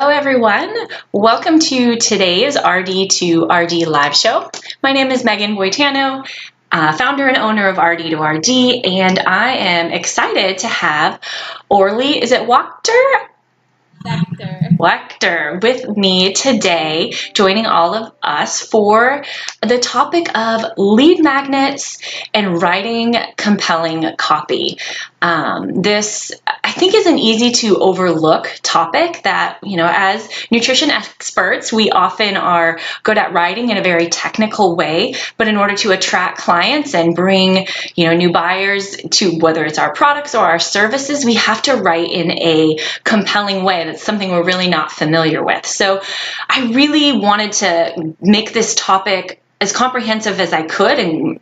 everyone. Welcome to today's RD to RD live show. My name is Megan Boitano, founder and owner of RD to RD, and I am excited to have Orly, is it Wachter? Wachter with me today, joining all of us for the topic of lead magnets and writing compelling copy. This, I think, is an easy to overlook topic that, as nutrition experts, we often are good at writing in a very technical way, but in order to attract clients and bring, new buyers to whether it's our products or our services, we have to write in a compelling way. That's something we're really not familiar with. So I really wanted to make this topic as comprehensive as I could, and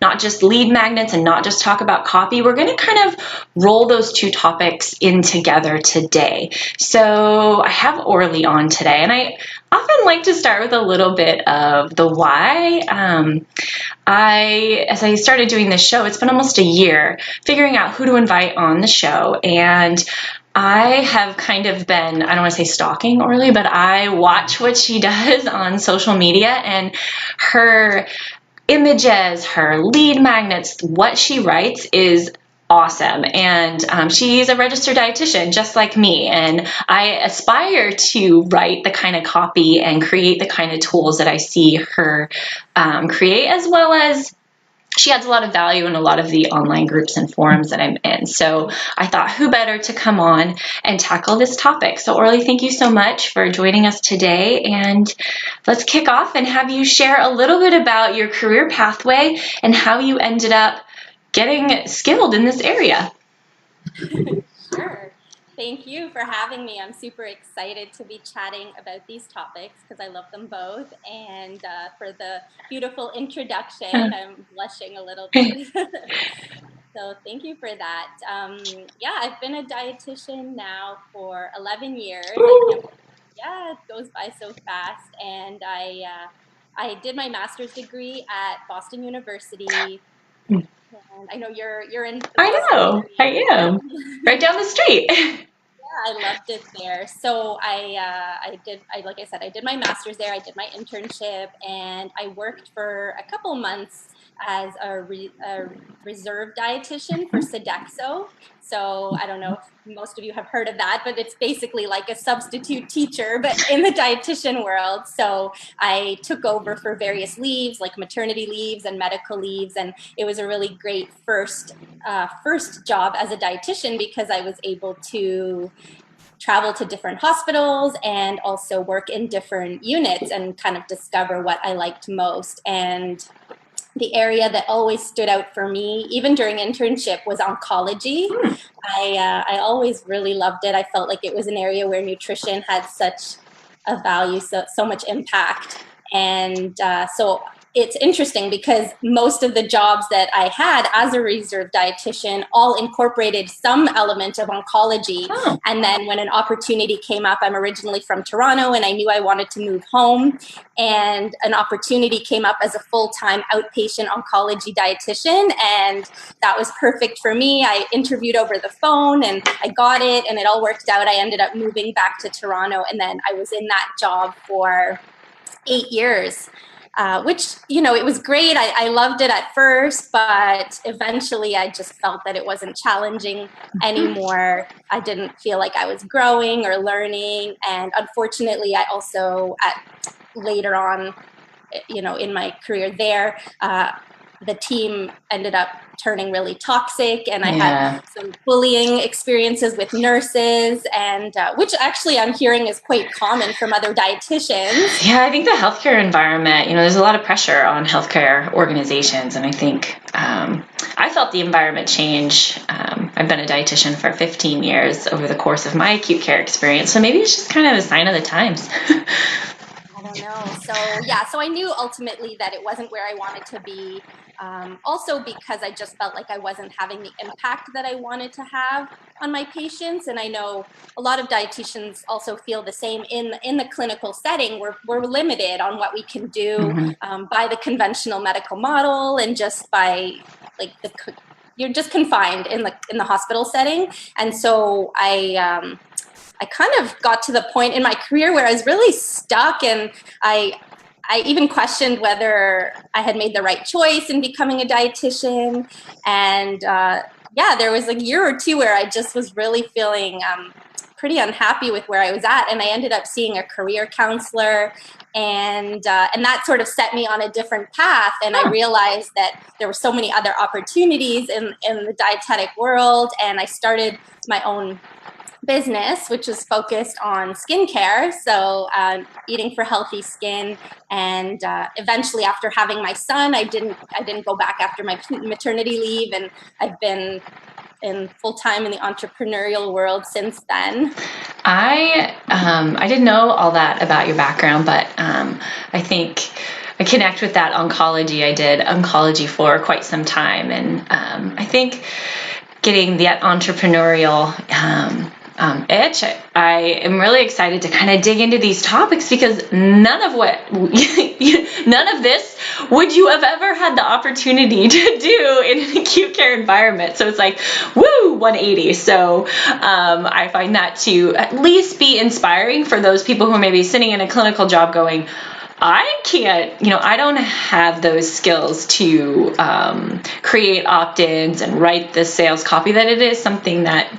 not just lead magnets and not just talk about copy. We're going to kind of roll those two topics in together today. So I have Orly on today, and I often like to start with a little bit of the why. As I started doing this show, it's been almost a year figuring out who to invite on the show, and I have kind of been, I don't want to say stalking Orly, but I watch what she does on social media, and her images, her lead magnets, what she writes is awesome. And she's a registered dietitian just like me, and I aspire to write the kind of copy and create the kind of tools that I see her create, as well as she adds a lot of value in a lot of the online groups and forums that I'm in. So I thought, who better to come on and tackle this topic? So Orly, thank you so much for joining us today. And let's kick off and have you share a little bit about your career pathway and how you ended up getting skilled in this area. Sure. Thank you for having me. I'm super excited to be chatting about these topics because I love them both. And for the beautiful introduction, I'm blushing a little bit. So thank you for that. I've been a dietitian now for 11 years. It goes by so fast. And I did my master's degree at Boston University. And I know you're in. I know, I am. Right down the street. I loved it there. So I did my master's there. I did my internship, and I worked for a couple months as a reserve dietitian for Sodexo. So I don't know if most of you have heard of that, but it's basically like a substitute teacher, but in the dietitian world. So I took over for various leaves, like maternity leaves and medical leaves, and it was a really great first job as a dietitian because I was able to travel to different hospitals and also work in different units and kind of discover what I liked most. And the area that always stood out for me, even during internship, was oncology. I always really loved it. I felt like it was an area where nutrition had such a value, so much impact. And so it's interesting because most of the jobs that I had as a reserve dietitian all incorporated some element of oncology. And then when an opportunity came up, I'm originally from Toronto and I knew I wanted to move home, and an opportunity came up as a full-time outpatient oncology dietitian, and that was perfect for me. I interviewed over the phone and I got it, and it all worked out. I ended up moving back to Toronto, and then I was in that job for 8 years. Which, it was great. I loved it at first, but eventually I just felt that it wasn't challenging anymore. I didn't feel like I was growing or learning. And unfortunately, I also, later on, in my career there, the team ended up turning really toxic, and I had some bullying experiences with nurses, and which actually I'm hearing is quite common from other dietitians. Yeah, I think the healthcare environment, there's a lot of pressure on healthcare organizations, and I think I felt the environment change. I've been a dietitian for 15 years over the course of my acute care experience, so maybe it's just kind of a sign of the times. I don't know. So I knew ultimately that it wasn't where I wanted to be. Also because I just felt like I wasn't having the impact that I wanted to have on my patients. And I know a lot of dietitians also feel the same in the clinical setting. We're limited on what we can do by the conventional medical model, and just by you're just confined in the hospital setting. And so I I kind of got to the point in my career where I was really stuck, and I even questioned whether I had made the right choice in becoming a dietitian. And yeah, there was a year or two where I just was really feeling pretty unhappy with where I was at, and I ended up seeing a career counselor, and that sort of set me on a different path. And I realized that there were so many other opportunities in the dietetic world, and I started my own business, which was focused on skincare, so eating for healthy skin. And eventually, after having my son, I didn't go back after my maternity leave, and I've been in full time in the entrepreneurial world since then. I didn't know all that about your background, but I think I connect with that oncology. I did oncology for quite some time, and I think getting that entrepreneurial itch, I am really excited to kind of dig into these topics, because none of this would you have ever had the opportunity to do in an acute care environment. So it's like, woo, 180. So I find that to at least be inspiring for those people who are maybe sitting in a clinical job going, I can't, I don't have those skills to create opt-ins and write the sales copy, that it is something that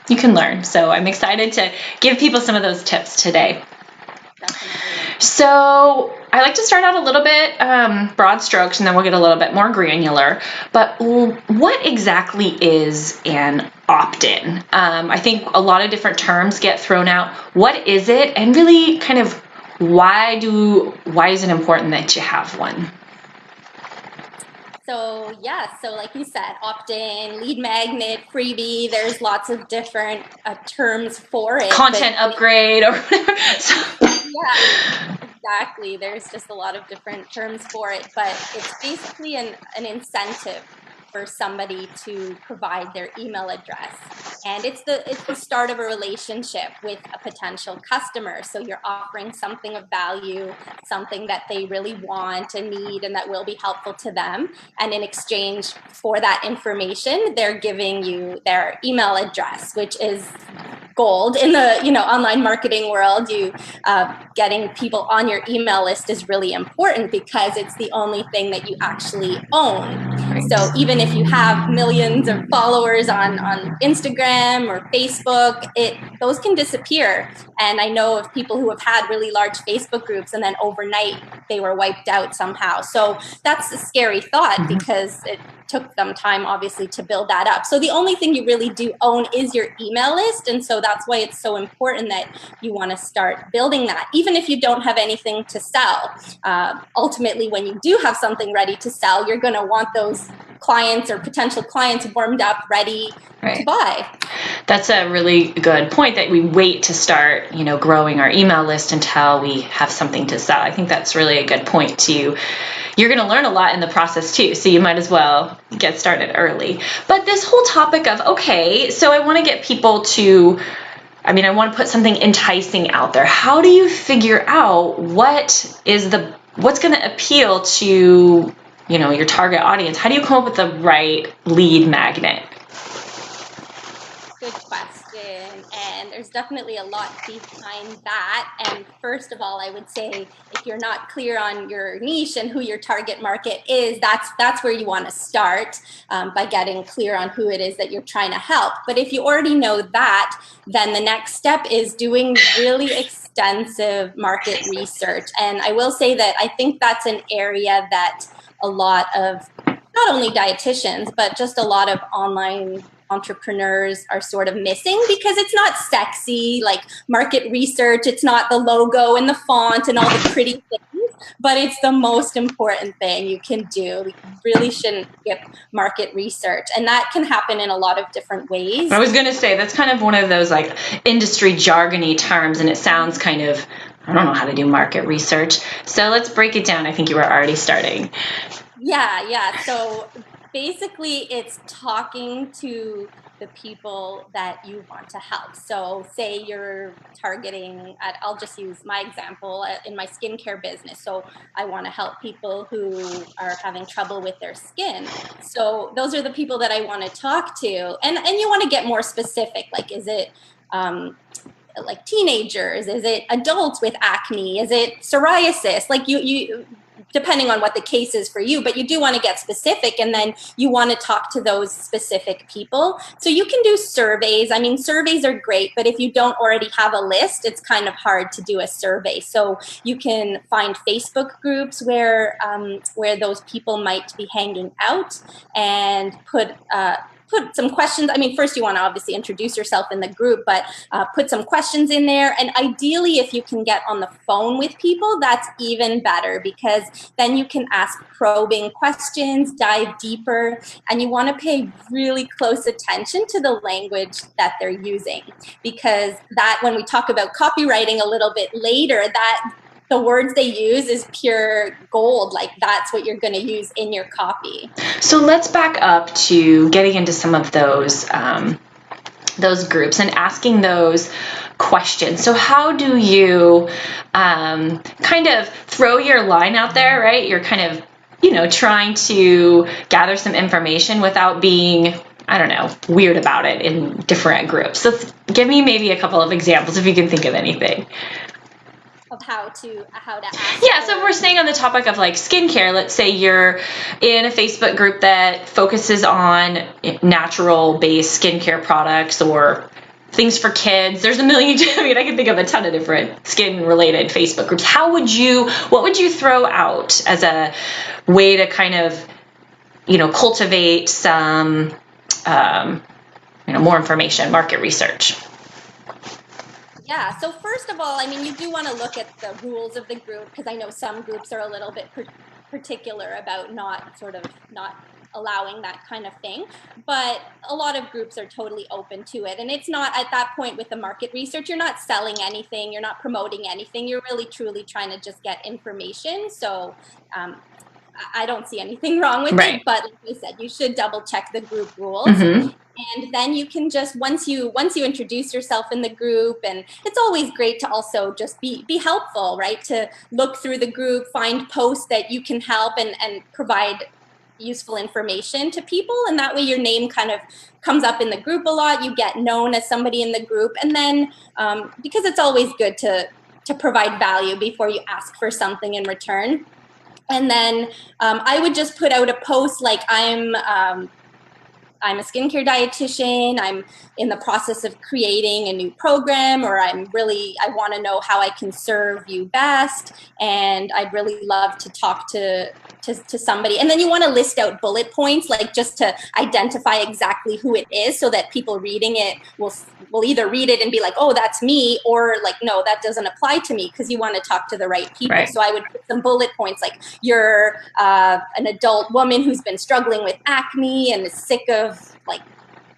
you can learn. So I'm excited to give people some of those tips today. Definitely. So I like to start out a little bit broad strokes, and then we'll get a little bit more granular. But what exactly is an opt-in? I think a lot of different terms get thrown out. What is it? And really kind of why is it important that you have one? So yeah, so like you said, opt-in, lead magnet, freebie, there's lots of different terms for it. Content upgrade or whatever. Yeah, exactly. There's just a lot of different terms for it, but it's basically an incentive for somebody to provide their email address. And it's the start of a relationship with a potential customer. So you're offering something of value, something that they really want and need, and that will be helpful to them. And in exchange for that information, they're giving you their email address, which is gold in the online marketing world. You getting people on your email list is really important, because it's the only thing that you actually own. Right. So even if you have millions of followers on Instagram or Facebook, those can disappear. And I know of people who have had really large Facebook groups, and then overnight they were wiped out somehow. So that's a scary thought, because it took them time, obviously, to build that up. So the only thing you really do own is your email list. And so that's why it's so important that you want to start building that, even if you don't have anything to sell. Ultimately, when you do have something ready to sell, you're going to want those clients or potential clients warmed up, ready to buy. That's a really good point, that we wait to start, growing our email list until we have something to sell. I think that's really a good point too. You're going to learn a lot in the process too, so you might as well get started early. But this whole topic of, okay, so I want to get people to, I want to put something enticing out there. How do you figure out what's going to appeal to, your target audience? How do you come up with the right lead magnet? Good question. And there's definitely a lot behind that. And first of all, I would say, if you're not clear on your niche and who your target market is, that's where you want to start, by getting clear on who it is that you're trying to help. But if you already know that, then the next step is doing really extensive market research. And I will say that I think that's an area that a lot of, not only dietitians, but just a lot of online entrepreneurs are sort of missing, because it's not sexy like market research. It's not the logo and the font and all the pretty things, but it's the most important thing you can do. We really shouldn't skip market research, and that can happen in a lot of different ways. I was going to say, that's kind of one of those like industry jargony terms, and it sounds kind of, I don't know how to do market research. So let's break it down. I think you were already starting. Yeah. So basically, it's talking to the people that you want to help. So say you're targeting, I'll just use my example in my skincare business. So I want to help people who are having trouble with their skin. So those are the people that I want to talk to. And you want to get more specific. Like, is it like teenagers? Is it adults with acne? Is it psoriasis? Like you depending on what the case is for you, but you do want to get specific, and then you want to talk to those specific people. So you can do surveys. I mean, surveys are great, but if you don't already have a list, it's kind of hard to do a survey. So you can find Facebook groups where those people might be hanging out, and put some questions. I mean, first you want to obviously introduce yourself in the group, but put some questions in there. And ideally, if you can get on the phone with people, that's even better, because then you can ask probing questions, dive deeper, and you want to pay really close attention to the language that they're using. Because that, when we talk about copywriting a little bit later, that the words they use is pure gold. Like, that's what you're going to use in your copy. So let's back up to getting into some of those groups and asking those questions. So how do you kind of throw your line out there, right? You're kind of, trying to gather some information without being, I don't know, weird about it in different groups. So give me maybe a couple of examples if you can think of anything. Of how to ask. Yeah, so if we're staying on the topic of like skincare, let's say you're in a Facebook group that focuses on natural based skincare products or things for kids. There's a million, I can think of a ton of different skin related Facebook groups. What would you throw out as a way to kind of, cultivate some, more information, market research? Yeah, so first of all, I mean, you do want to look at the rules of the group, because I know some groups are a little bit particular about not allowing that kind of thing, but a lot of groups are totally open to it. And it's not, at that point with the market research, you're not selling anything, you're not promoting anything, you're really truly trying to just get information. So I don't see anything wrong with it, but like I said, you should double check the group rules. Mm-hmm. And then you can just, once you introduce yourself in the group, and it's always great to also just be helpful, right? To look through the group, find posts that you can help and provide useful information to people. And that way your name kind of comes up in the group a lot. You get known as somebody in the group. And then because it's always good to provide value before you ask for something in return. And then I would just put out a post like, I'm a skincare dietitian, I'm in the process of creating a new program, or I want to know how I can serve you best, and I'd really love to talk to somebody. And then you want to list out bullet points, like just to identify exactly who it is, so that people reading it will either read it and be like, oh, that's me, or like, no, that doesn't apply to me, because you want to talk to the right people. Right. So I would put some bullet points like, you're an adult woman who's been struggling with acne and is sick of like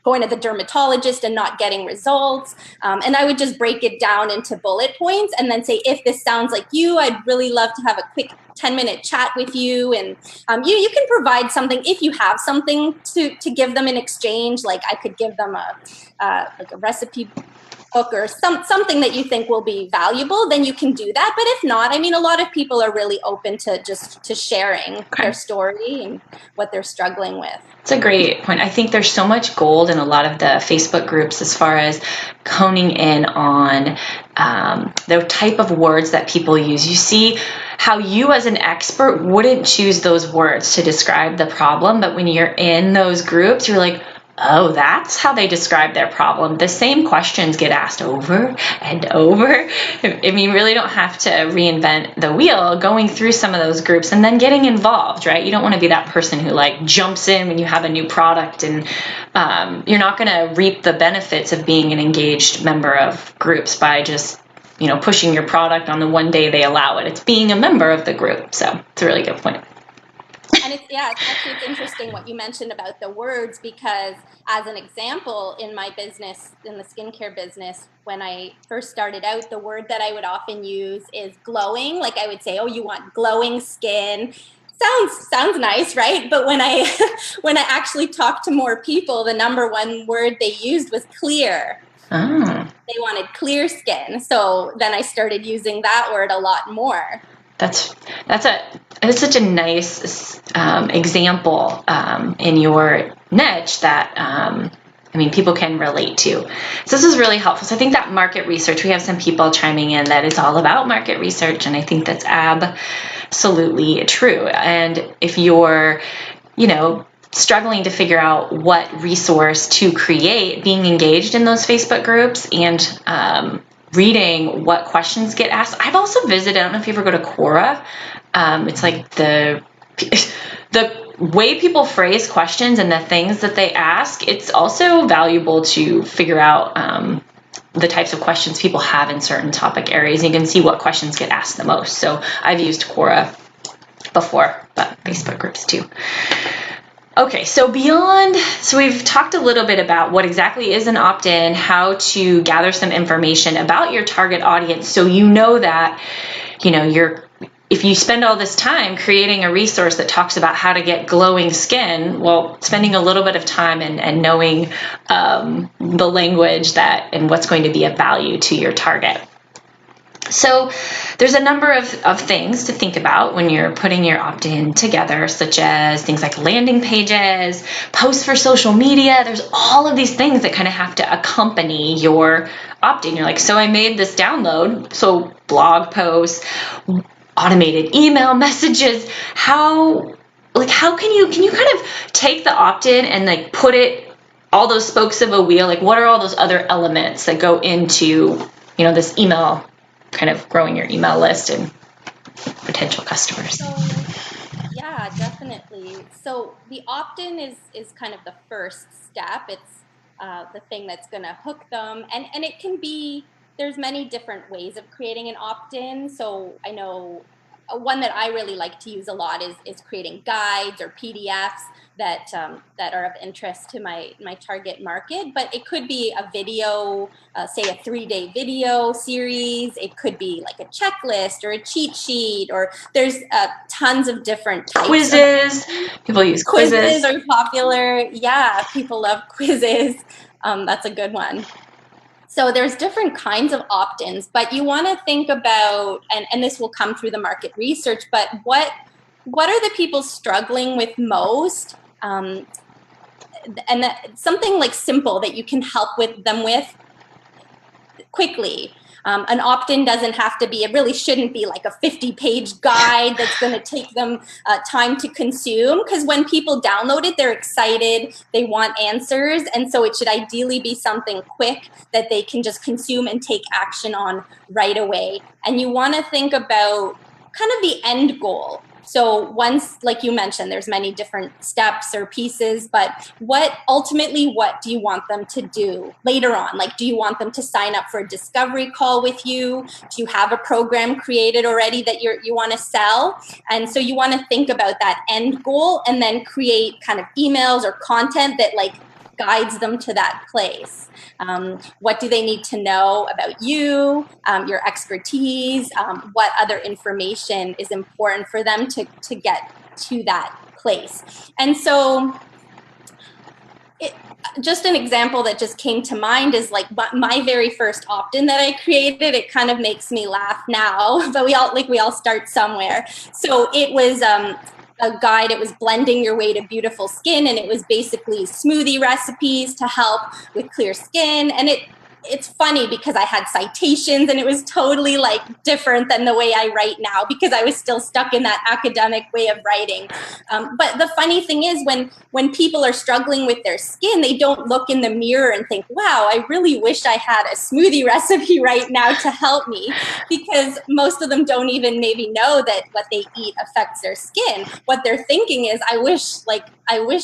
going to the dermatologist and not getting results. And I would just break it down into bullet points and then say, if this sounds like you, I'd really love to have a quick 10-minute chat with you. And you can provide something if you have something to give them in exchange. Like I could give them a recipe book or something that you think will be valuable, then you can do that. But if not, I mean, a lot of people are really open to sharing their story and what they're struggling with. It's a great point. I think there's so much gold in a lot of the Facebook groups as far as honing in on the type of words that people use. You see how you as an expert wouldn't choose those words to describe the problem, but when you're in those groups, you're like, oh, that's how they describe their problem. The same questions get asked over and over. I mean, you really don't have to reinvent the wheel going through some of those groups and then getting involved, right? You don't want to be that person who like jumps in when you have a new product, and you're not going to reap the benefits of being an engaged member of groups by just, pushing your product on the one day they allow it. It's being a member of the group. So it's a really good point. And it's interesting what you mentioned about the words, because as an example, in my business, in the skincare business, when I first started out, the word that I would often use is glowing. Like I would say, oh, you want glowing skin. Sounds nice, right? But when I actually talked to more people, the number one word they used was clear. Oh. They wanted clear skin. So then I started using that word a lot more. That's such a nice example in your niche that people can relate to. So this is really helpful. So I think that market research, we have some people chiming in that it's all about market research, and I think that's absolutely true. And if you're, struggling to figure out what resource to create, being engaged in those Facebook groups and reading what questions get asked. I've also visited, I don't know if you ever go to Quora. It's like the way people phrase questions and the things that they ask. It's also valuable to figure out the types of questions people have in certain topic areas. You can see what questions get asked the most. So I've used Quora before, but Facebook groups too. Okay, so we've talked a little bit about what exactly is an opt-in, how to gather some information about your target audience, so you know that, if you spend all this time creating a resource that talks about how to get glowing skin, well, spending a little bit of time and knowing the language and what's going to be of value to your target. So there's a number of things to think about when you're putting your opt-in together, such as things like landing pages, posts for social media. There's all of these things that kind of have to accompany your opt-in. You're like, so I made this download, so blog posts, automated email messages. How can you kind of take the opt-in and like put it, all those spokes of a wheel, like what are all those other elements that go into, this email, kind of growing your email list and potential customers? So, yeah, definitely. So the opt-in is kind of the first step. It's the thing that's going to hook them. And it can be, there's many different ways of creating an opt-in. So I know one that I really like to use a lot is creating guides or PDFs that are of interest to my target market. But it could be a video, say a 3-day video series. It could be like a checklist or a cheat sheet, or there's tons of different types. Quizzes. People use quizzes. Quizzes are popular. Yeah, people love quizzes. That's a good one. So there's different kinds of opt-ins, but you want to think about, and this will come through the market research, but what are the people struggling with most? And something like simple that you can help them with quickly. An opt-in doesn't have to be, it really shouldn't be like a 50-page guide that's going to take them time to consume, because when people download it, they're excited, they want answers, and so it should ideally be something quick that they can just consume and take action on right away. And you want to think about kind of the end goal. So once, like you mentioned, there's many different steps or pieces, but what do you want them to do later on? Like, do you want them to sign up for a discovery call with you? Do you have a program created already that you want to sell? And so you want to think about that end goal and then create kind of emails or content that like guides them to that place. What do they need to know about you, your expertise, what other information is important for them to get to that place. And so just an example that just came to mind is like my very first opt-in that I created. It kind of makes me laugh now, but we all start somewhere. So it was a guide. It was blending your way to beautiful skin, and it was basically smoothie recipes to help with clear skin. And it's funny because I had citations, and it was totally like different than the way I write now because I was still stuck in that academic way of writing. But the funny thing is when people are struggling with their skin, they don't look in the mirror and think, wow, I really wish I had a smoothie recipe right now to help me, because most of them don't even maybe know that what they eat affects their skin. What they're thinking is, I wish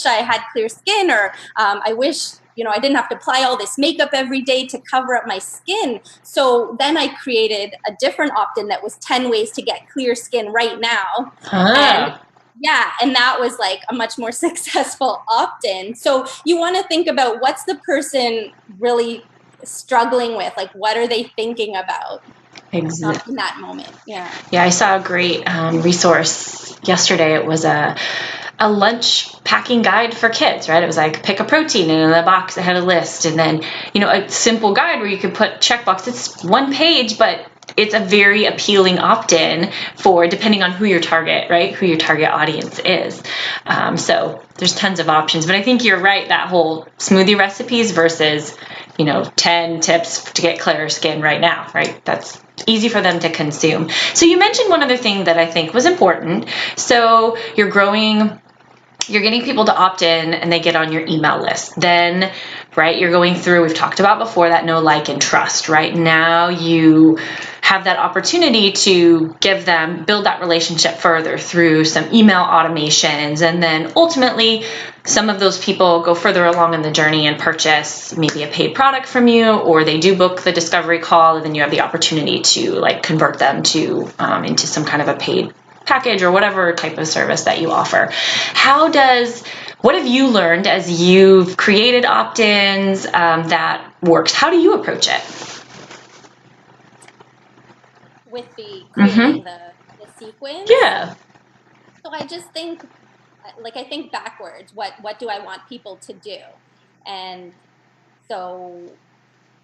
I had clear skin, or I wish I didn't have to apply all this makeup every day to cover up my skin. So then I created a different opt-in that was 10 ways to get clear skin right now. And that was like a much more successful opt-in. So you want to think about, what's the person really struggling with? Like, what are they thinking about? Exactly. In that moment. Yeah, I saw a great resource yesterday. It was a lunch packing guide for kids, right? It was like, pick a protein, and in the box it had a list, and then a simple guide where you could put checkbox. It's one page, but it's a very appealing opt-in for, depending on who your target, right? Who your target audience is. So there's tons of options, but I think you're right. That whole smoothie recipes versus, 10 tips to get clearer skin right now, right? That's easy for them to consume. So you mentioned one other thing that I think was important. So you're getting people to opt in and they get on your email list. Then, right, you're going through, we've talked about before, that know, like, and trust, right? Now you have that opportunity to build that relationship further through some email automations. And then ultimately, some of those people go further along in the journey and purchase maybe a paid product from you, or they do book the discovery call, and then you have the opportunity to convert them to into some kind of a paid package or whatever type of service that you offer. What have you learned as you've created opt-ins that works? How do you approach it? With the creating the sequence? Yeah. So I just think, I think backwards. What do I want people to do? And so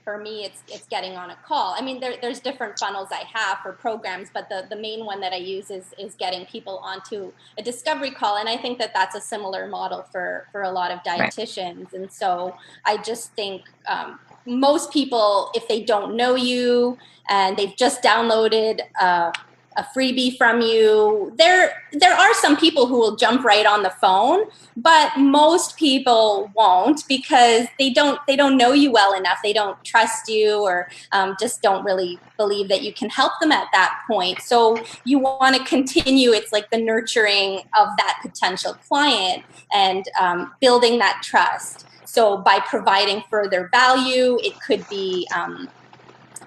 for me, it's getting on a call. I mean, there's different funnels I have for programs, but the main one that I use is getting people onto a discovery call. And I think that that's a similar model for a lot of dietitians. Right. And so I just think most people, if they don't know you and they've just downloaded a freebie from you, there are some people who will jump right on the phone, but most people won't, because they don't know you well enough. They don't trust you, or just don't really believe that you can help them at that point. So you want to continue. It's like the nurturing of that potential client and building that trust. So by providing further value, it could be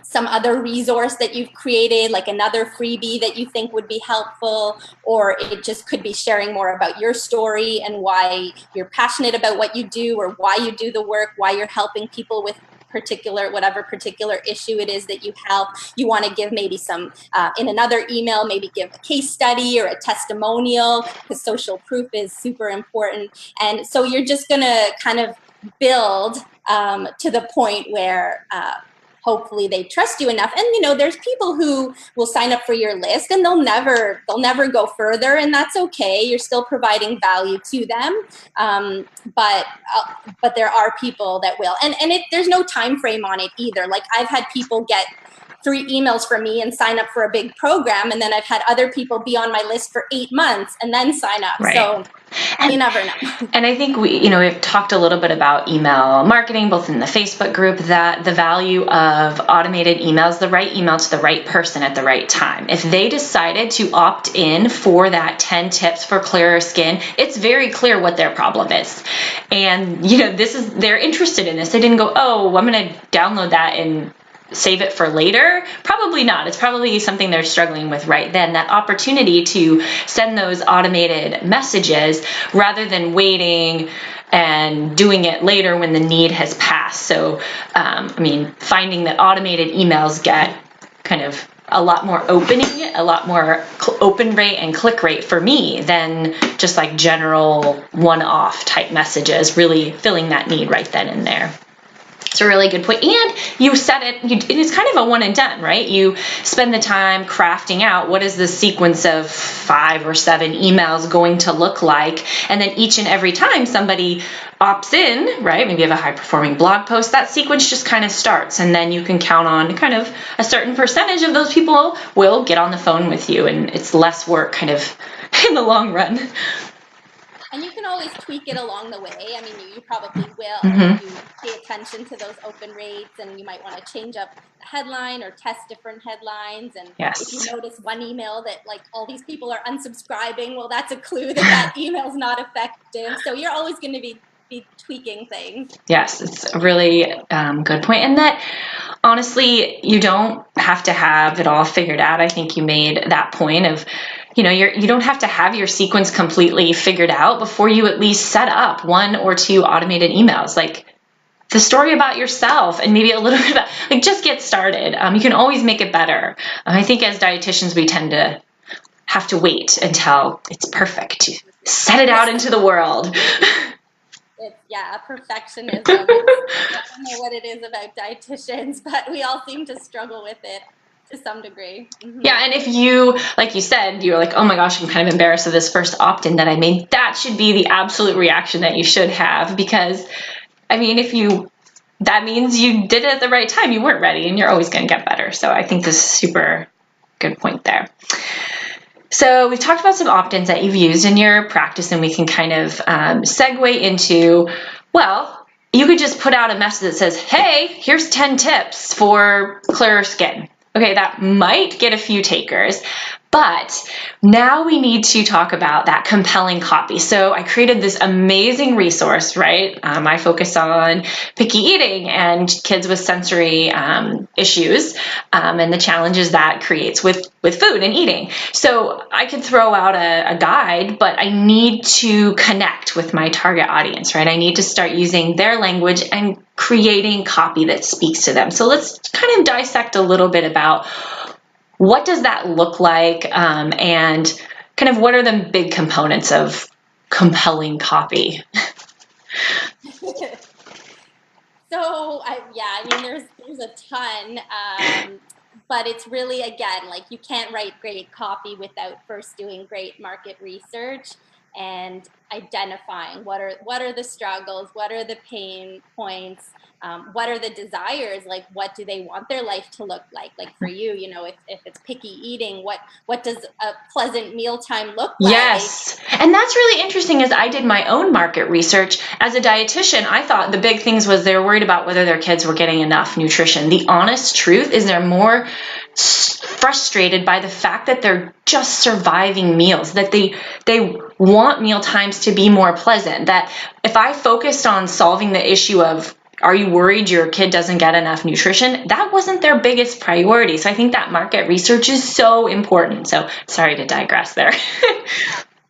some other resource that you've created, like another freebie that you think would be helpful, or it just could be sharing more about your story and why you're passionate about what you do, or why you do the work, why you're helping people with whatever particular issue it is that you help. You want to give maybe some, in another email, maybe give a case study or a testimonial, because social proof is super important. And so you're just going to kind of build to the point where hopefully they trust you enough. And there's people who will sign up for your list and they'll never go further, and that's okay. You're still providing value to them, but there are people that will, and there's no time frame on it either. Like, I've had people get 3 emails from me and sign up for a big program, and then I've had other people be on my list for 8 months and then sign up. Right. So you never know. And I think we've talked a little bit about email marketing, both in the Facebook group, that the value of automated emails, the right email to the right person at the right time. If they decided to opt in for that 10 tips for clearer skin, it's very clear what their problem is. And, they're interested in this. They didn't go, oh, I'm going to download that and save it for later. Probably not. It's probably something they're struggling with right then. That opportunity to send those automated messages rather than waiting and doing it later when the need has passed. So, finding that automated emails get kind of a lot more a lot more open rate and click rate for me than just like general one-off type messages, really filling that need right then and there. It's a really good point. And you said it, it's kind of a one and done, right? You spend the time crafting out what is the sequence of 5 or 7 emails going to look like. And then each and every time somebody opts in, right? Maybe you have a high performing blog post, that sequence just kind of starts. And then you can count on kind of a certain percentage of those people will get on the phone with you. And it's less work kind of in the long run. And you can always tweak it along the way. I mean, you probably will. Mm-hmm. You pay attention to those open rates, and you might want to change up the headline or test different headlines. And yes. If you notice one email that all these people are unsubscribing, well, that's a clue that email's not effective. So you're always going to be tweaking things. Yes, it's a really good point. And that, honestly, you don't have to have it all figured out. I think you made that point of, you don't have to have your sequence completely figured out before you at least set up 1 or 2 automated emails. Like the story about yourself and maybe a little bit about, just get started. You can always make it better. I think as dietitians, we tend to have to wait until it's perfect to set it out into the world. Perfectionism. I don't know what it is about dietitians, but we all seem to struggle with it. to some degree. Yeah, and if you, like you said, you're like, oh my gosh, I'm kind of embarrassed of this first opt-in that I made, that should be the absolute reaction that you should have, because, I mean, that means you did it at the right time. You weren't ready, and you're always going to get better. So I think this is super good point there. So we've talked about some opt-ins that you've used in your practice, and we can kind of segue into, well, you could just put out a message that says, hey, here's 10 tips for clearer skin. Okay, that might get a few takers, but now we need to talk about that compelling copy. So I created this amazing resource, right? I focus on picky eating and kids with sensory issues and the challenges that creates with food and eating. So I could throw out a guide, but I need to connect with my target audience, right? I need to start using their language and creating copy that speaks to them. So let's kind of dissect a little bit about what does that look like, and kind of what are the big components of compelling copy? So I mean, there's a ton, but it's really, again, like, you can't write great copy without first doing great market research and identifying what are the struggles, what are the pain points, what are the desires, like what do they want their life to look like? Like for you, you know, if it's picky eating, what does a pleasant mealtime look like? Yes. And that's really interesting. As I did my own market research as a dietitian, I thought the big things was they were worried about whether their kids were getting enough nutrition. The honest truth is they're more frustrated by the fact that they're just surviving meals, that they want meal times to be more pleasant. That if I focused on solving the issue of, are you worried your kid doesn't get enough nutrition? That wasn't their biggest priority. So I think that market research is so important. So sorry to digress there.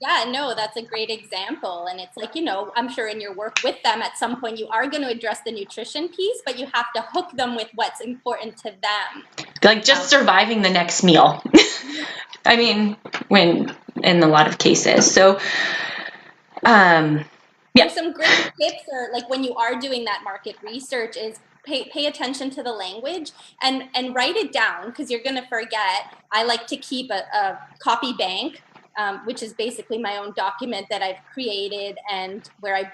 Yeah, no, that's a great example. And it's like, you know, I'm sure in your work with them at some point you are going to address the nutrition piece, but you have to hook them with what's important to them. Like just surviving the next meal. I mean, when in a lot of cases. So, yeah. There's some great tips, or like when you are doing that market research, is pay attention to the language and write it down, because you're going to forget. I like to keep a copy bank, which is basically my own document that I've created, and where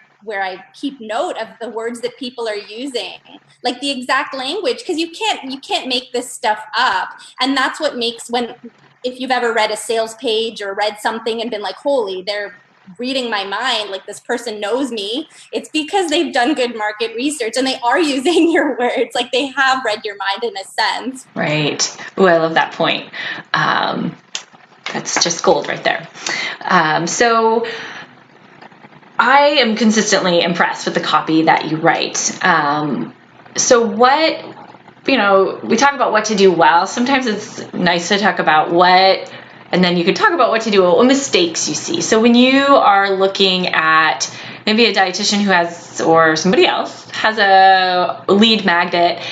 I keep note of the words that people are using, like the exact language, because you can't make this stuff up. And that's what makes, when, if you've ever read a sales page or read something and been like, holy, they're reading my mind, like this person knows me, it's because they've done good market research and they are using your words, like they have read your mind in a sense. Right. Oh, I love that point. That's just gold right there. So I am consistently impressed with the copy that you write. So what, we talk about what to do well. Sometimes it's nice to talk about what, and then you could talk about what to do, what mistakes you see. So when you are looking at maybe a dietitian who has, or somebody else has a lead magnet,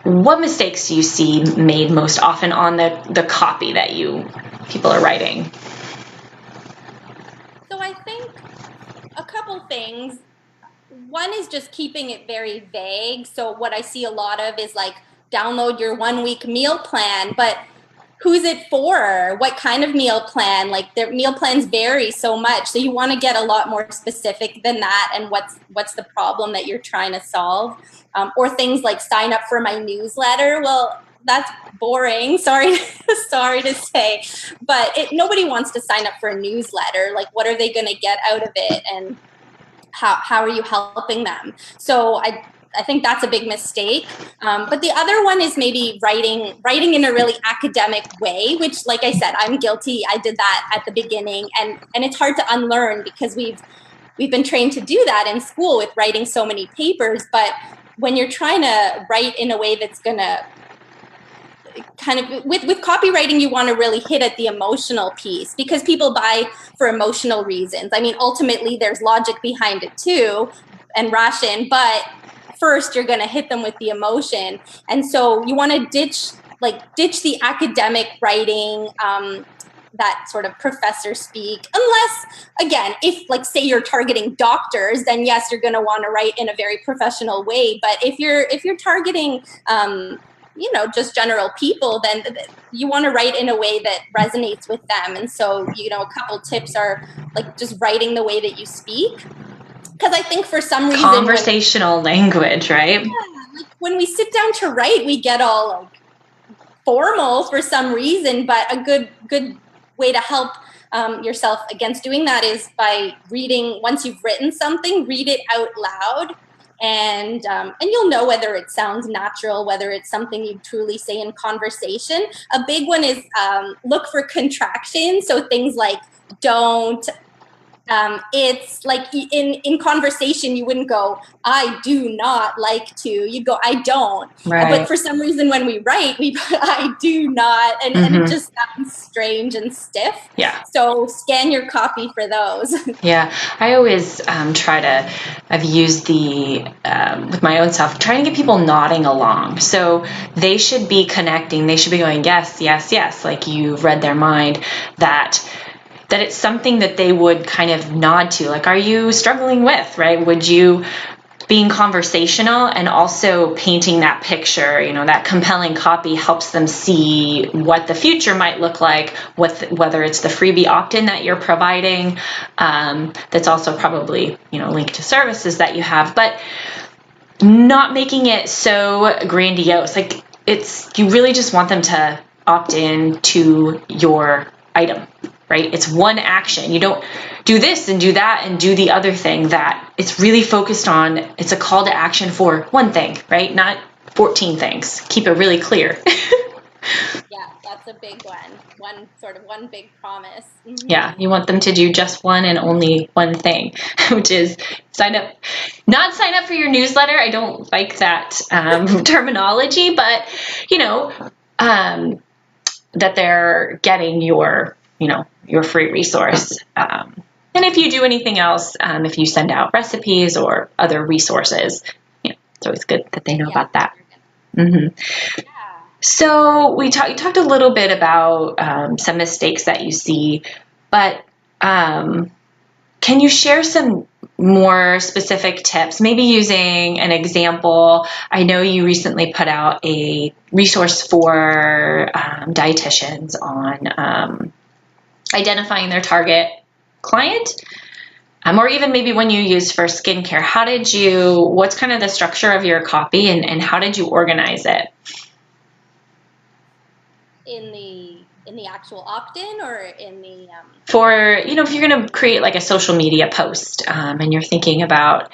what mistakes do you see made most often on the copy that people are writing? So I think a couple things. One is just keeping it very vague. So what I see a lot of is like, download your 1 week meal plan, but who's it for? What kind of meal plan? Like, their meal plans vary so much. So you want to get a lot more specific than that, and what's the problem that you're trying to solve. Or things like, sign up for my newsletter. Well, that's boring. Sorry to say, but nobody wants to sign up for a newsletter. Like, what are they going to get out of it? And how are you helping them? So I think that's a big mistake. But the other one is maybe writing in a really academic way, which, like I said, I'm guilty. I did that at the beginning, and it's hard to unlearn, because we've been trained to do that in school with writing so many papers. But when you're trying to write in a way that's going to kind of, with copywriting, you want to really hit at the emotional piece, because people buy for emotional reasons. I mean, ultimately there's logic behind it too, and ration, but first you're going to hit them with the emotion. And so you want to ditch the academic writing, that sort of professor speak, unless, again, if, like, say you're targeting doctors, then yes, you're going to want to write in a very professional way. But if you're targeting just general people, then you want to write in a way that resonates with them. And so, a couple tips are like just writing the way that you speak. Because I think for some reason, conversational language, right? Yeah, like when we sit down to write, we get all like formal for some reason. But a good way to help yourself against doing that is by reading. Once you've written something, read it out loud, and you'll know whether it sounds natural, whether it's something you truly say in conversation. A big one is look for contractions. So things like don't. It's like in conversation, you wouldn't go, I do not like to. You'd go, I don't. Right. But for some reason, when we write, we put, I do not. And it just sounds strange and stiff. Yeah. So scan your copy for those. Yeah. I always I've used with my own self, trying to get people nodding along. So they should be connecting. They should be going, yes, yes, yes. Like you've read their mind, that it's something that they would kind of nod to. Like, are you struggling with, right? Would you, being conversational and also painting that picture, that compelling copy helps them see what the future might look like, whether it's the freebie opt-in that you're providing, that's also probably, linked to services that you have, but not making it so grandiose. Like you really just want them to opt in to your item. Right? It's one action. You don't do this and do that and do the other thing. That it's really focused on. It's a call to action for one thing, right? Not 14 things. Keep it really clear. Yeah, that's a big one. One big promise. Mm-hmm. Yeah, you want them to do just one and only one thing, which is not sign up for your newsletter. I don't like that terminology, but that they're getting your free resource. And if you do anything else, if you send out recipes or other resources, it's always good that they know about that. Mm-hmm. Yeah. So you talked a little bit about some mistakes that you see, but can you share some more specific tips, maybe using an example? I know you recently put out a resource for dietitians on identifying their target client, or even maybe when you use for skincare. What's kind of the structure of your copy, and how did you organize it? In the actual opt-in, or in the for if you're going to create like a social media post, and you're thinking about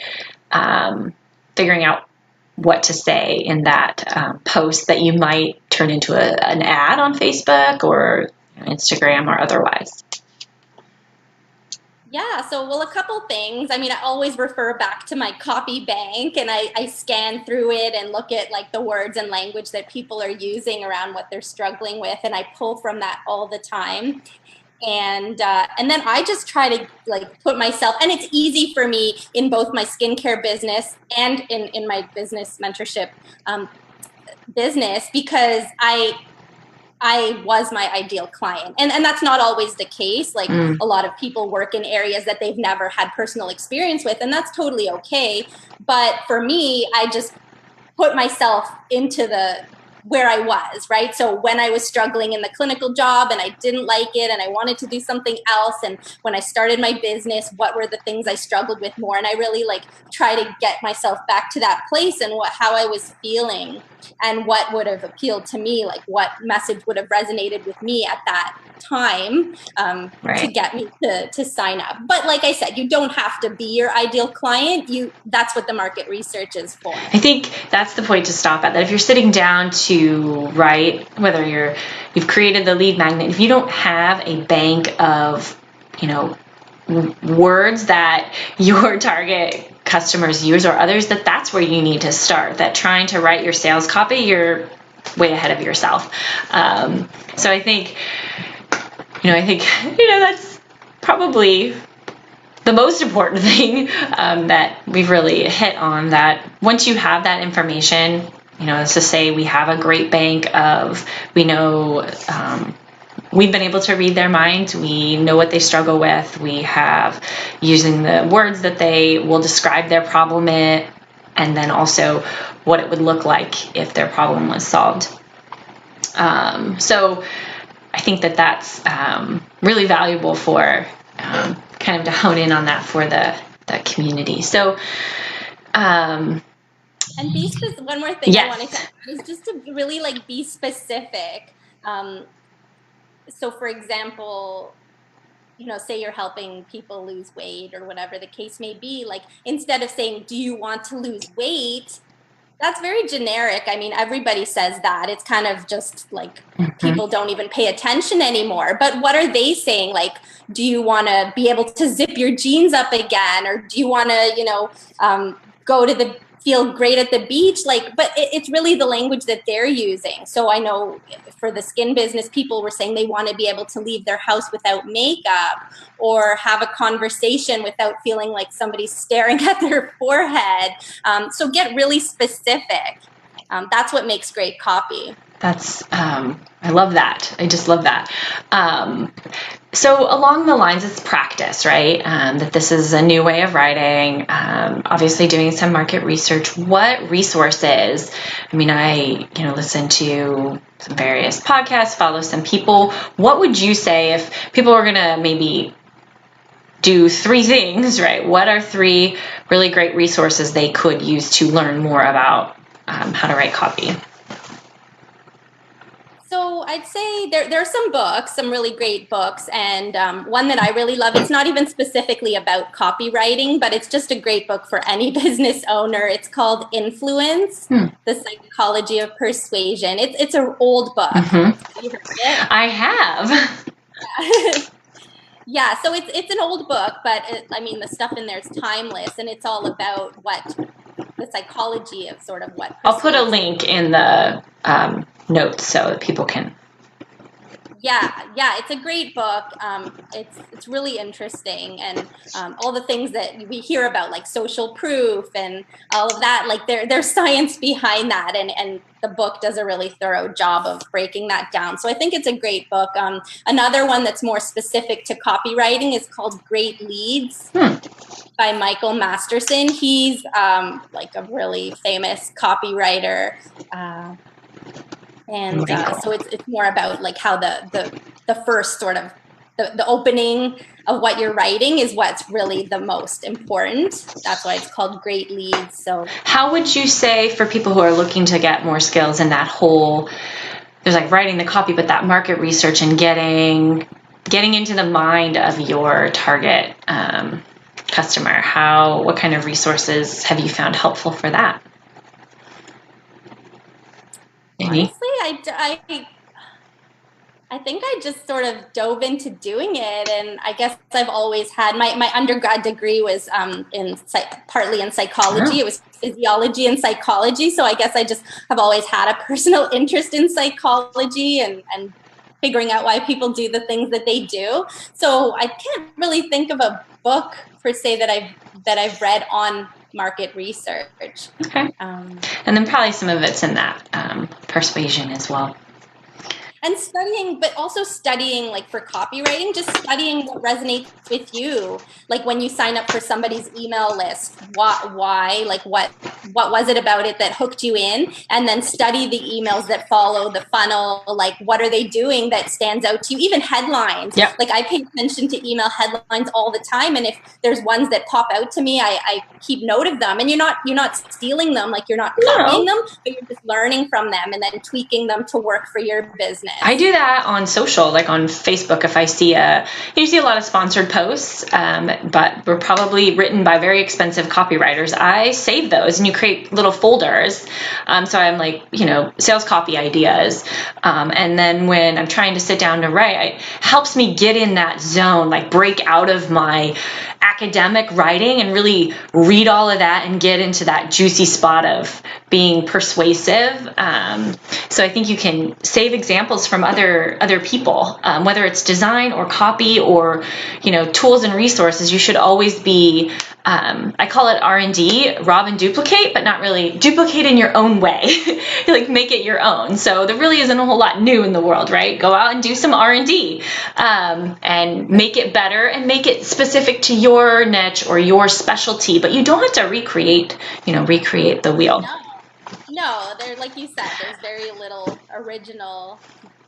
figuring out what to say in that post that you might turn into an ad on Facebook or Instagram or otherwise. Yeah, so a couple things. I mean, I always refer back to my copy bank, and I scan through it and look at like the words and language that people are using around what they're struggling with, and I pull from that all the time. And then I just try to like put myself, and it's easy for me in both my skincare business and in my business mentorship business, because I was my ideal client. And that's not always the case. Like a lot of people work in areas that they've never had personal experience with, and that's totally okay. But for me, I just put myself into where I was, right? So when I was struggling in the clinical job and I didn't like it and I wanted to do something else, and when I started my business, what were the things I struggled with more? And I really like try to get myself back to that place and how I was feeling and what would have appealed to me, like what message would have resonated with me at that time to get me to sign up. But like I said, you don't have to be your ideal client. That's what the market research is for. I think that's the point to stop at, that if you're sitting down to write, whether you've created the lead magnet, if you don't have a bank of, words that your target customers use or others, that's where you need to start. That trying to write your sales copy, you're way ahead of yourself. So I think that's probably the most important thing that we've really hit on, that once you have that information, is to say we have a great bank of, we know, we've been able to read their minds. We know what they struggle with. We have using the words that they will describe their problem in, and then also what it would look like if their problem was solved. So I think that that's really valuable for kind of to hone in on that for the community. So, And one more thing yes. I wanted to add is just to really like be specific. So for example, say you're helping people lose weight or whatever the case may be, like instead of saying, do you want to lose weight? That's very generic. I mean, everybody says that. It's kind of just like people don't even pay attention anymore. But what are they saying? Like, do you want to be able to zip your jeans up again? Or do you want to, go to feel great at the beach? Like, but it's really the language that they're using. So I know for the skin business, people were saying they want to be able to leave their house without makeup or have a conversation without feeling like somebody's staring at their forehead. So get really specific. That's what makes great copy. That's, I love that. I just love that. So along the lines, it's practice, right? That this is a new way of writing, obviously doing some market research. What resources? I mean, I, listen to some various podcasts, follow some people. What would you say if people were going to maybe do 3 things, right? What are 3 really great resources they could use to learn more about how to write copy? So I'd say there are some books, some really great books, and one that I really love. It's not even specifically about copywriting, but it's just a great book for any business owner. It's called Influence, The Psychology of Persuasion. It's an old book. Have you heard it? I have. Yeah, so it's an old book, but the stuff in there is timeless, and it's all about the psychology of sort of what. I'll put a link in the notes so that people can. Yeah, it's a great book. It's really interesting, and all the things that we hear about, like social proof and all of that, like there's science behind that, and the book does a really thorough job of breaking that down. So I think it's a great book. Another one that's more specific to copywriting is called Great Leads by Michael Masterson. He's like a really famous copywriter. And so it's more about like how the first sort of the opening of what you're writing is what's really the most important. That's why it's called Great Leads. So how would you say for people who are looking to get more skills in that whole, there's like writing the copy, but that market research and getting into the mind of your target customer, what kind of resources have you found helpful for that? Honestly, I think I just sort of dove into doing it, and I guess I've always had my undergrad degree was partly in psychology. It was physiology and psychology, so I guess I just have always had a personal interest in psychology and figuring out why people do the things that they do. So I can't really think of a book per se that I've read on market research. Okay. And then probably some of it's in that persuasion as well. And but also studying like for copywriting, just studying what resonates with you. Like when you sign up for somebody's email list, why, like what was it about it that hooked you in? And then study the emails that follow the funnel. Like what are they doing that stands out to you? Even headlines. Yep. Like I pay attention to email headlines all the time. And if there's ones that pop out to me, I keep note of them. And you're not stealing them, like you're not copying them, but you're just learning from them and then tweaking them to work for your business. I do that on social, like on Facebook. If I see you see a lot of sponsored posts, but we're probably written by very expensive copywriters. I save those, and you create little folders. So I'm like, sales copy ideas. And then when I'm trying to sit down to write, it helps me get in that zone, like break out of my academic writing and really read all of that and get into that juicy spot of being persuasive. So I think you can save examples from other people, whether it's design or copy or, tools and resources. You should always be, I call it R&D, rob and duplicate, but not really duplicate in your own way. Like make it your own. So there really isn't a whole lot new in the world, right? Go out and do some R&D, and make it better and make it specific to your niche or your specialty, but you don't have to recreate the wheel. know, there, like you said, there's very little original,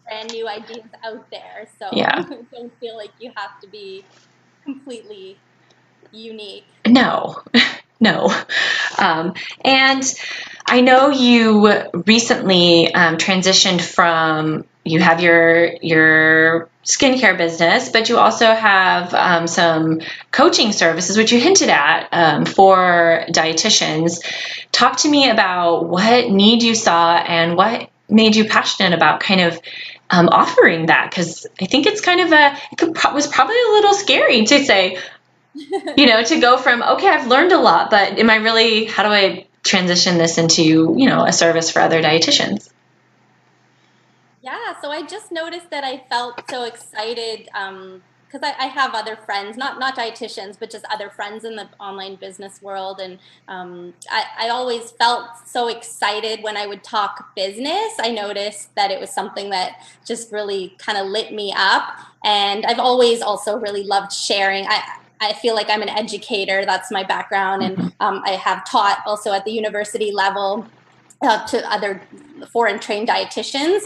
brand new ideas out there. So Yeah. don't feel like you have to be completely unique. No, no. And I know you recently transitioned from, you have your skincare business, but you also have some coaching services, which you hinted at, for dietitians. Talk to me about what need you saw and what made you passionate about kind of offering that, because I think it's kind of was probably a little scary to say, to go from, okay, I've learned a lot, but how do I transition this into, a service for other dietitians? Yeah, so I just noticed that I felt so excited because I have other friends, not dietitians, but just other friends in the online business world, and I always felt so excited when I would talk business. I noticed that it was something that just really kind of lit me up, and I've always also really loved sharing. I feel like I'm an educator. That's my background, and Mm-hmm. I have taught also at the university level to other foreign trained dietitians.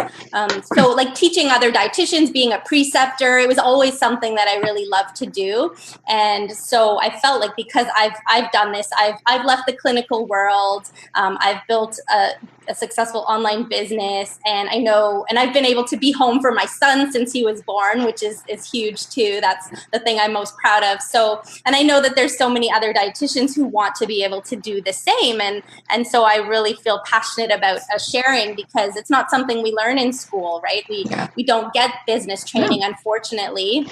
So like teaching other dietitians, being a preceptor, it was always something that I really loved to do. And so I felt like because I've done this, I've left the clinical world, I've built a successful online business, and I know, and I've been able to be home for my son since he was born, which is huge too. That's the thing I'm most proud of. So, and I know that there's so many other dietitians who want to be able to do the same, and so I really feel passionate about sharing, because it's not something we learn in school, right? Yeah. We don't get business training, unfortunately,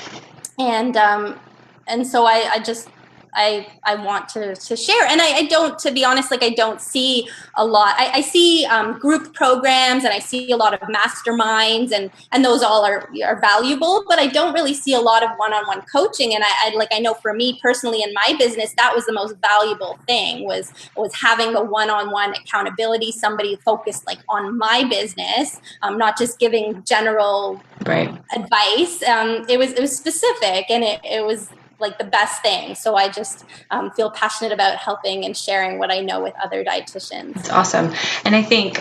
and so I just I want to share, and I don't, to be honest, like I don't see a lot. I see group programs, and I see a lot of masterminds, and those all are valuable, but I don't really see a lot of one-on-one coaching. And I know for me personally in my business, that was the most valuable thing, was having the one-on-one accountability, somebody focused like on my business, not just giving general Right. advice. It was specific, and it was like the best thing. So I just feel passionate about helping and sharing what I know with other dietitians. It's awesome. And I think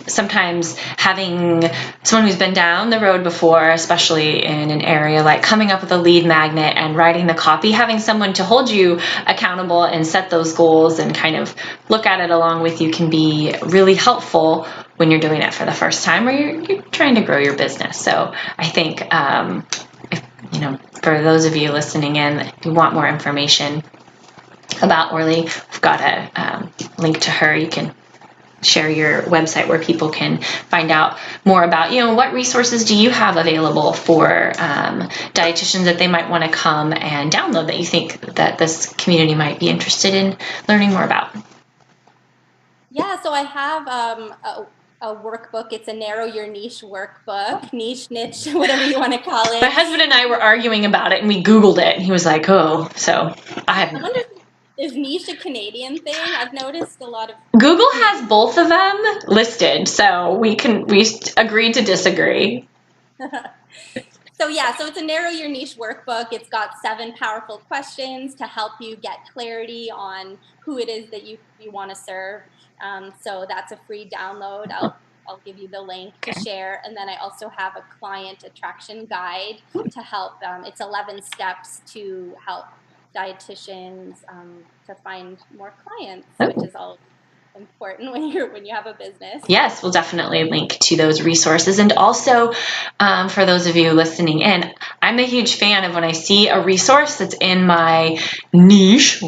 sometimes having someone who's been down the road before, especially in an area like coming up with a lead magnet and writing the copy, having someone to hold you accountable and set those goals and kind of look at it along with you can be really helpful when you're doing it for the first time or you're trying to grow your business. So I think, for those of you listening in who want more information about Orly, we've got a link to her. You can share your website where people can find out more about, what resources do you have available for dietitians that they might want to come and download that you think that this community might be interested in learning more about. Yeah, so I have a workbook. It's a narrow your niche workbook, niche, whatever you want to call My it. husband and I were arguing about it and we Googled it and he was like, oh, so I wonder if niche a Canadian thing? I've noticed a lot of Google Canadian. has both of them listed, so we agreed to disagree. So yeah, so it's a narrow your niche workbook. It's got 7 powerful questions to help you get clarity on who it is that you want to serve. So that's a free download. I'll give you the link to share. And then I also have a client attraction guide to help. It's 11 steps to help dietitians to find more clients, which is all important when you have a business. Yes, we'll definitely link to those resources. And also, for those of you listening in, I'm a huge fan of when I see a resource that's in my niche,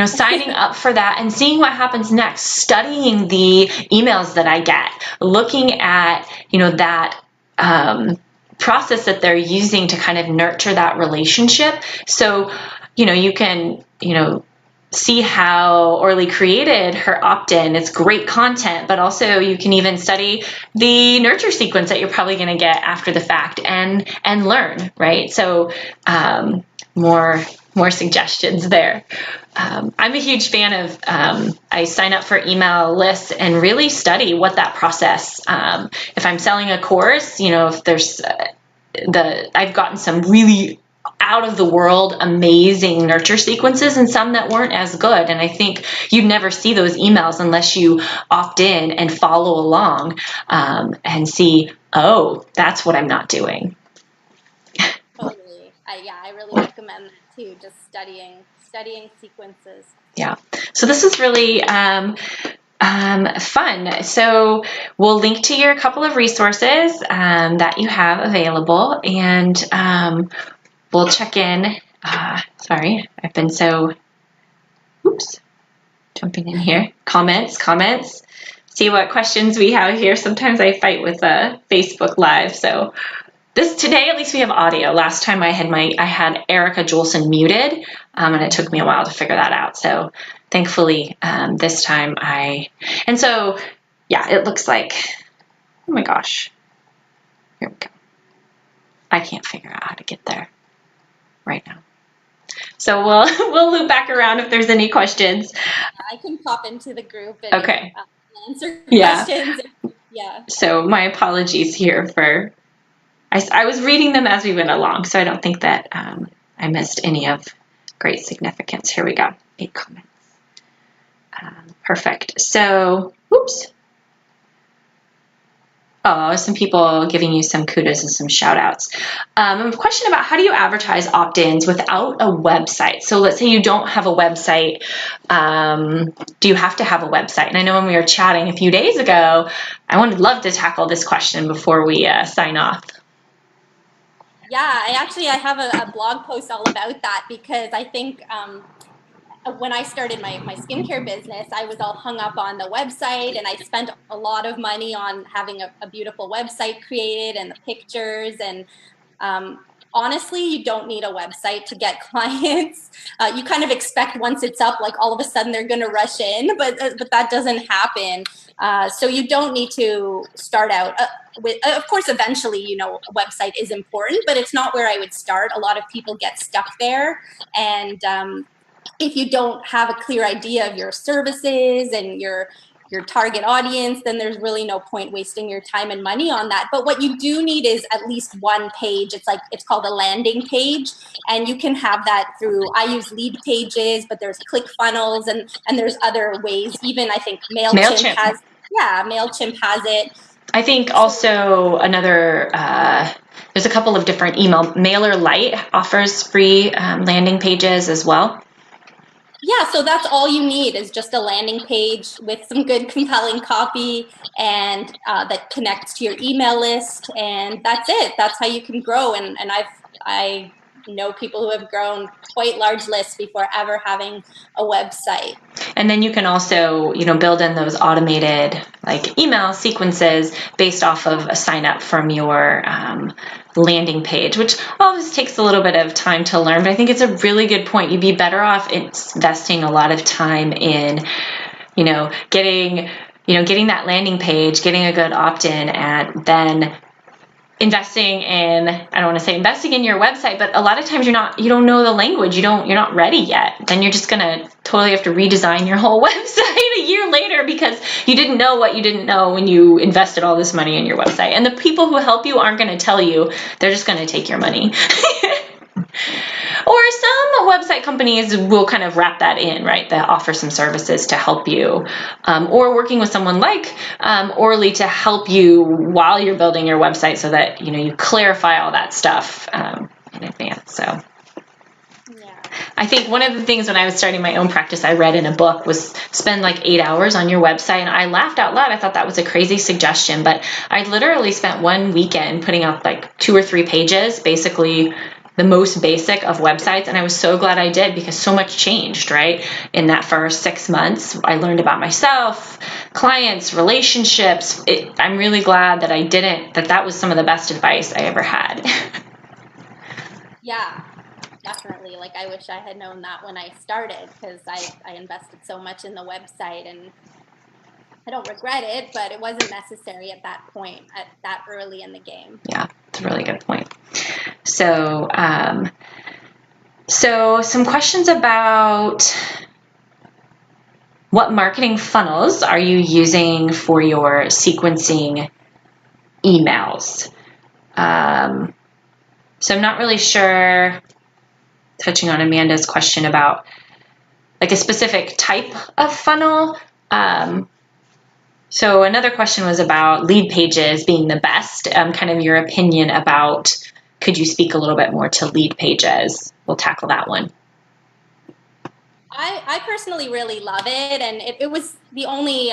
signing up for that and seeing what happens next, studying the emails that I get, looking at, that process that they're using to kind of nurture that relationship. So, you can, see how Orly created her opt-in. It's great content, but also you can even study the nurture sequence that you're probably going to get after the fact and learn, right? So more suggestions there. I'm a huge fan of I sign up for email lists and really study what that process. If I'm selling a course, if there's I've gotten some really out of the world, amazing nurture sequences and some that weren't as good. And I think you'd never see those emails unless you opt in and follow along and see, oh, that's what I'm not doing. Totally. I really recommend that too. Just studying sequences. Yeah. So this is really fun. So we'll link to your couple of resources that you have available, and we'll check in. Sorry, I've been so, jumping in here. Comments. See what questions we have here. Sometimes I fight with Facebook Live. So today, at least we have audio. Last time I had Erica Jolson muted, and it took me a while to figure that out. So thankfully, this time and so, yeah, it looks like, oh my gosh, here we go. I can't figure out how to get there right now. So we'll loop back around if there's any questions. I can pop into the group and answer questions. Yeah. So my apologies here for, I was reading them as we went along, so I don't think that I missed any of great significance. Here we go. 8 comments. Perfect. So, oh, some people giving you some kudos and some shout outs. A question about how do you advertise opt-ins without a website? So let's say you don't have a website. Do you have to have a website? And I know when we were chatting a few days ago, I would love to tackle this question before we sign off. Yeah, I have a blog post all about that, because I think when I started my skincare business, I was all hung up on the website, and I spent a lot of money on having a beautiful website created and the pictures. And honestly, you don't need a website to get clients. You kind of expect once it's up, like all of a sudden they're going to rush in, but that doesn't happen. So you don't need to start out with, of course, eventually, a website is important, but it's not where I would start. A lot of people get stuck there. And if you don't have a clear idea of your services and your target audience, then there's really no point wasting your time and money on that. But what you do need is at least one page. It's called a landing page, and you can have that through, I use lead pages, but there's ClickFunnels and there's other ways. Even I think MailChimp has it. I think also another, there's a couple of different email, MailerLite offers free landing pages as well. Yeah, so that's all you need is just a landing page with some good, compelling copy, and that connects to your email list, and that's it. That's how you can grow. And I know people who have grown quite large lists before ever having a website. And then you can also, build in those automated email sequences based off of a sign up from your landing page, which always takes a little bit of time to learn, but I think it's a really good point. You'd be better off investing a lot of time in, getting that landing page, getting a good opt-in, and then investing in, I don't want to say investing in your website, but a lot of times you don't know the language, you're not ready yet. Then you're just going to totally have to redesign your whole website a year later because you didn't know what you didn't know when you invested all this money in your website. And the people who help you aren't going to tell you, they're just going to take your money. Or some website companies will kind of wrap that in, right? That offer some services to help you, or working with someone like Orly to help you while you're building your website, so that you clarify all that stuff in advance. So, yeah. I think one of the things when I was starting my own practice, I read in a book was spend 8 hours on your website, and I laughed out loud. I thought that was a crazy suggestion, but I literally spent one weekend putting up 2 or 3 pages, basically the most basic of websites. And I was so glad I did, because so much changed, right? In that first 6 months, I learned about myself, clients, relationships. I'm really glad that I didn't, that was some of the best advice I ever had. Yeah, definitely. I wish I had known that when I started, because I invested so much in the website, and I don't regret it, but it wasn't necessary at that point, at that early in the game. Yeah, it's a really good point. So, so some questions about what marketing funnels are you using for your sequencing emails? So I'm not really sure touching on Amanda's question about like a specific type of funnel. So another question was about lead pages being the best, kind of your opinion about, could you speak a little bit more to lead pages? We'll tackle that one. I personally really love it, and it was the only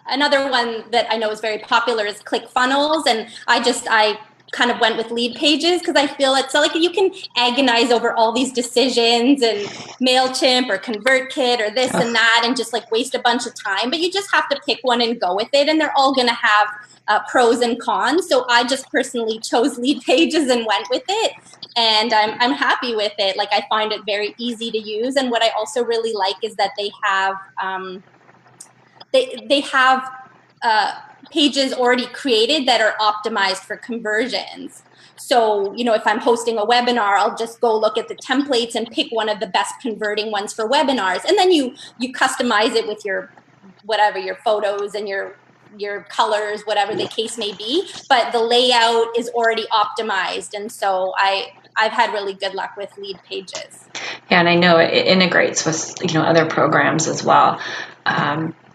another one that I know is very popular is ClickFunnels, and I kind of went with lead pages because I feel it's like you can agonize over all these decisions and MailChimp or ConvertKit or this and that and just like waste a bunch of time, but you just have to pick one and go with it, and they're all going to have pros and cons. So I just personally chose lead pages and went with it, and I'm happy with it. Like, I find it very easy to use, and what I also really like is that they have they have pages already created that are optimized for conversions. So, you know, if I'm hosting a webinar, I'll just go look at the templates and pick one of the best converting ones for webinars, and then you customize it with your whatever, your photos and your colors, whatever the case may be, but the layout is already optimized. And so I've had really good luck with lead pages. Yeah, and I know it integrates with, you know, other programs as well.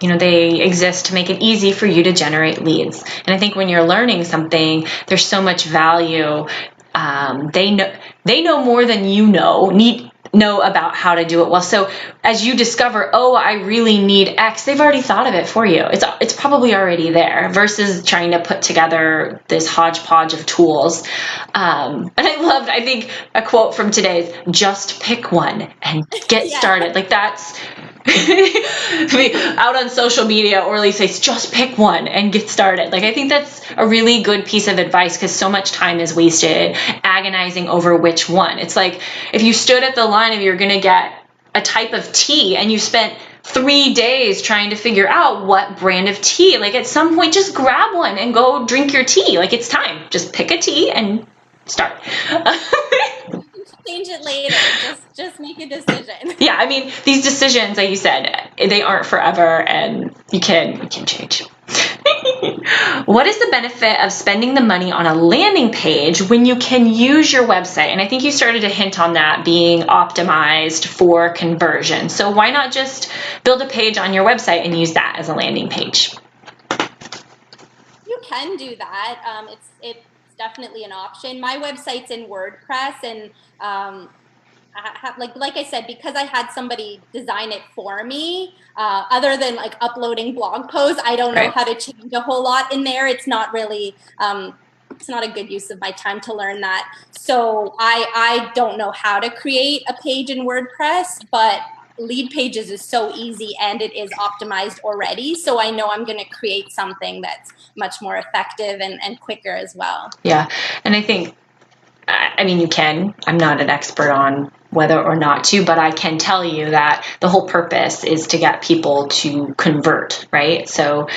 You know, they exist to make it easy for you to generate leads. And I think when you're learning something, there's so much value. They know more than you know about how to do it well. So as you discover, oh, I really need X, they've already thought of it for you. It's probably already there versus trying to put together this hodgepodge of tools. And I think a quote from today is, just pick one and get started. Like, that's out on social media, Orly says, just pick one and get started. Like, I think that's a really good piece of advice, because so much time is wasted agonizing over which one. It's like if you stood at the line and you're going to get a type of tea and you spent 3 days trying to figure out what brand of tea, like, at some point just grab one and go drink your tea. Like, it's time. Just pick a tea and start. Change it later. Just make a decision. Yeah, I mean, these decisions, like you said, they aren't forever, and you can change. What is the benefit of spending the money on a landing page when you can use your website? And I think you started to hint on that being optimized for conversion. So why not just build a page on your website and use that as a landing page? You can do that. It's definitely an option. My website's in WordPress, and like I said, because I had somebody design it for me, other than like uploading blog posts, I don't know how to change a whole lot in there. It's not really, it's not a good use of my time to learn that. So I don't know how to create a page in WordPress, but lead pages is so easy and it is optimized already. So I know I'm going to create something that's much more effective and quicker as well. Yeah. And I think, I mean, you can. I'm not an expert on whether or not to, but I can tell you that the whole purpose is to get people to convert, right? So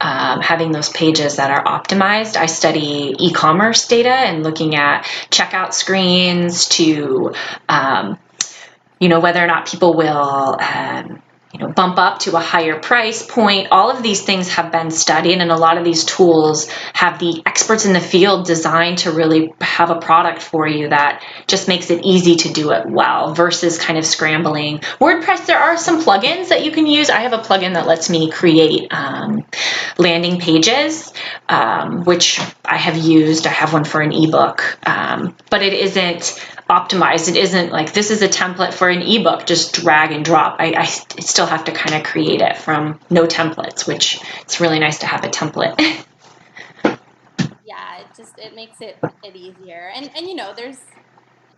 having those pages that are optimized, I study e-commerce data and looking at checkout screens to, you know, whether or not people will, you know, bump up to a higher price point. All of these things have been studied, and a lot of these tools have the experts in the field designed to really have a product for you that just makes it easy to do it well versus kind of scrambling. WordPress, there are some plugins that you can use. I have a plugin that lets me create landing pages, which I have used. I have one for an ebook, but it isn't optimized. It isn't like, this is a template for an ebook, just drag and drop. I still have to kind of create it from no templates, which it's really nice to have a template. Yeah, it makes it easier. And you know,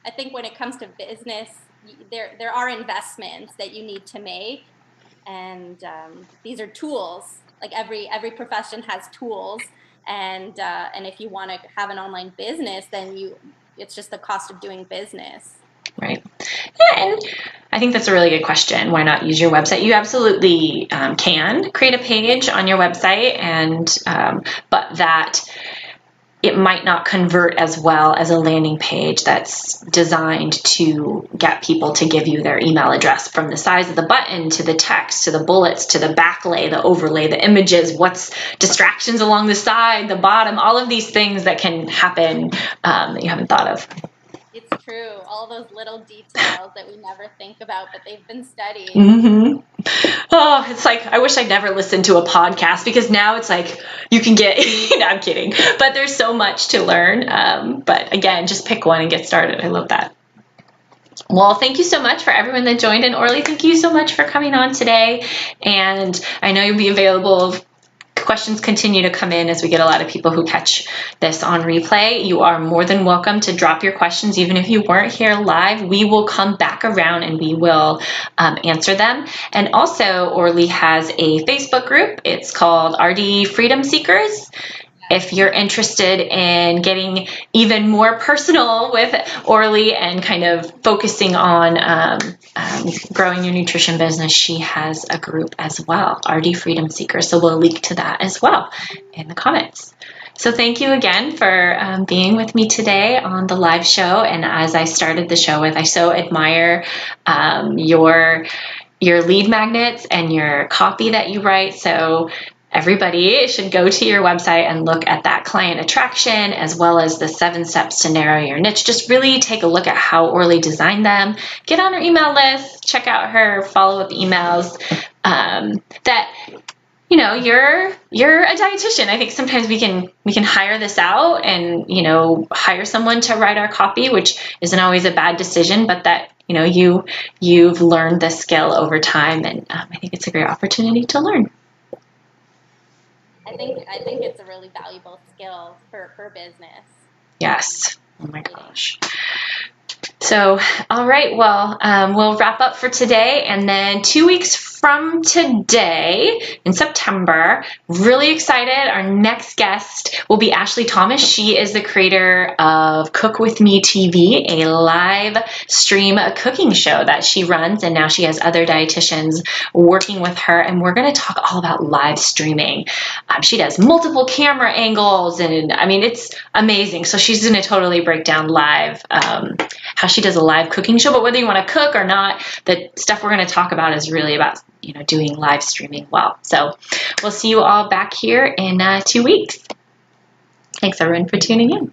I think when it comes to business, there are investments that you need to make, and these are tools. Like every profession has tools, and if you want to have an online business, then it's just the cost of doing business. Right. Yeah, and I think that's a really good question. Why not use your website? You absolutely can create a page on your website, and but that it might not convert as well as a landing page that's designed to get people to give you their email address, from the size of the button to the text to the bullets to the backlay, the overlay, the images, what's distractions along the side, the bottom, all of these things that can happen that you haven't thought of. It's true. true. All those little details that we never think about, but they've been studied. Mm-hmm. Oh, it's like, I wish I'd never listened to a podcast, because now it's like you can get, no, I'm kidding, but there's so much to learn. But again, just pick one and get started. I love that. Well, thank you so much for everyone that joined in. Orly, thank you so much for coming on today. And I know you'll be available. Questions continue to come in as we get a lot of people who catch this on replay. You are more than welcome to drop your questions. Even if you weren't here live, we will come back around and we will answer them. And also, Orly has a Facebook group. It's called RD Freedom Seekers. If you're interested in getting even more personal with Orly and kind of focusing on growing your nutrition business, she has a group as well, RD Freedom Seekers. So we'll link to that as well in the comments. So thank you again for being with me today on the live show. And as I started the show with, I so admire your lead magnets and your copy that you write. So everybody should go to your website and look at that client attraction, as well as the 7 steps to narrow your niche. Just really take a look at how Orly designed them. Get on her email list, check out her follow-up emails. That, you know, you're a dietitian. I think sometimes we can hire this out and, you know, hire someone to write our copy, which isn't always a bad decision, but that, you know, you've learned the skill over time, and I think it's a great opportunity to learn. I think it's a really valuable skill for business. Yes. Oh my gosh. So, all right, well, we'll wrap up for today, and then 2 weeks from today in September, really excited, our next guest will be Ashley Thomas. She is the creator of Cook With Me TV, a live stream cooking show that she runs, and now she has other dietitians working with her, and we're going to talk all about live streaming. She does multiple camera angles, and I mean, it's amazing. So she's going to totally break down live how she does a live cooking show, but whether you want to cook or not, the stuff we're going to talk about is really about, you know, doing live streaming well. So we'll see you all back here in 2 weeks. Thanks everyone for tuning in.